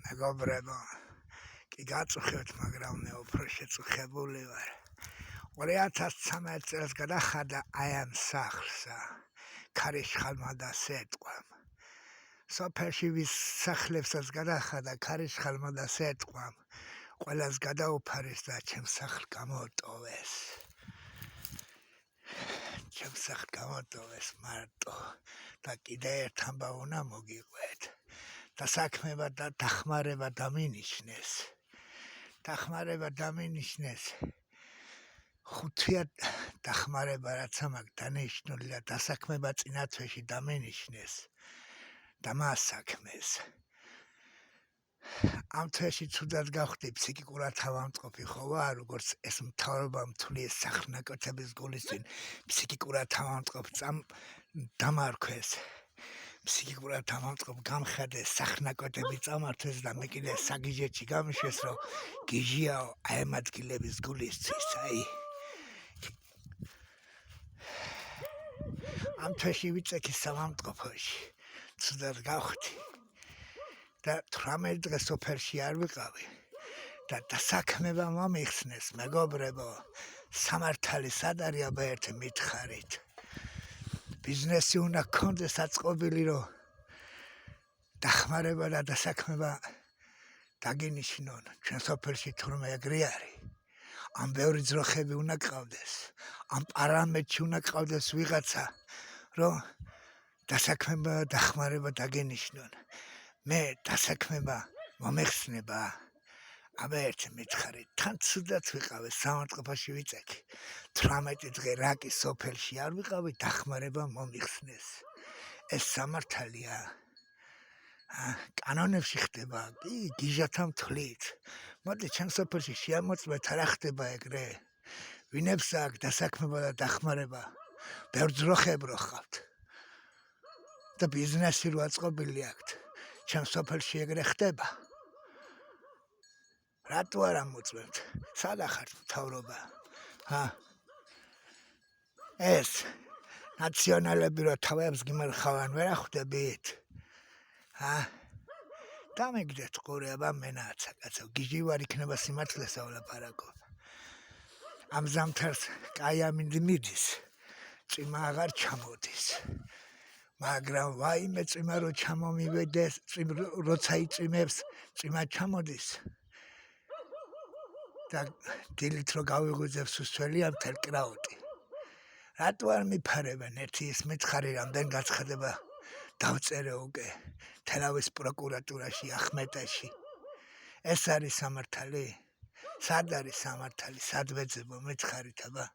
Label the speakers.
Speaker 1: მეგობრებო, კი გაწუხებთ, მაგრამ მე უფრო შეწუხებული ვარ. 2013 წელს გადახადა აი ამ სახლსა, ქარიშხალმა და სეტყვამ. სოფელში ვის სახლებსაც გადახადა ქარიშხალმა და სეტყვამ, ყველას გადაუფარეს და ჩემ სახლ გამოტოვეს. ჩემ სახლ გამოტოვეს მარტო და კიდე ერთ ამბავ უნდა მოგიყვეთ. დასაქმება და დახმარება დამინიშნეს. დახმარება დამინიშნეს. ხუთია დახმარება რაც ამაკ დანიშნული და დასაქმება წინა თვეში დამინიშნეს და მასაქმეს. ამ თვეში ცუდად გავხდი ფსიქიკურად თავამტყოფი ხო ვარ, როგორც ეს მთავრობა მთული ეს სახლნაკოთების გულისწინ ფსიქიკურად თავამტყოფ დამარქვეს. ფსიქიკურად თავამტყოფ გამხადეს, სახლნაკოთები წამართვეს და მე კიდე საგიჟეთში გამიშვეს, რომ გიჟიაო აი ამ ადგილების გულისთვის, აი ამ თვეში ვიწექი სამამტყოფოში, ცუდად გავხდი და 18 დღე სოფელში არ ვიყავი და დასაქმება მომიხსნეს, მეგობრებო, სამართალი სად არის აბა ერთი მითხარით. ბიზნესი უნდა გქონდეს აწყობილი, რომ დახმარება და დასაქმება დაგინიშნონ. ჩვენ სოფელში თურმე ეგრე არის. ამ ბევრი ძროხები უნდა გყავდეს, ამ პარამეტრში უნდა გყავდეს ვიღაცა, რომ დასაქმება და დახმარება დაგინიშნონ. მე დასაქმება მომეხსნება. აბა ერთი მითხარით, თან ცუდად ვიყავე, სამარტყოფაში ვიწექი. 18 დღე რაკი სოფელში არ ვიყავი, დახმარება მომიხსნეს. ეს სამართალია? კანონებში ხდება, კი, გიჟათა მთვლით. მოდი ჩემ სოფელში შეამოწმეთ, რა ხდება ეგრე. ვინებს აქვს დასაქმება და დახმარება, ბევრ ძროხებრო ხავთ და ბიზნესი რო აწყობილი აქვთ. ჩემ სოფელში ეგრე ხდება. რატო არ ამოწმებთ? სადა ხართ მთავრობა? ეს ნაციონალები რო თავებს გიმარხავენ, ვერ ახვდებით? დამეგდეთ ყური, აბა მენაცა კაცო, გიჟი ვარ, იქნება სიმართლესა ვლაპარაკობ. ამ ზამთარს კაი ამინდი მიდის, წვიმა აღარ ჩამოდის. მაგრამ ვაიმე წვიმა რო ჩამომივიდეს, როცა იწვიმებს, წვიმა ჩამოდის. და დილით რო გავიღვიძებს უსველი ამ მთელ კრაუტი. რატო არ მიფარებენ? ერთი ის მითხარი, რამდენ გაცხადება დავწერე უკვე თელავის პროკურატურაში, ახმეტაში. ეს არის სამართალი? სად არის სამართალი? სად ვეძებო მითხარით აბა?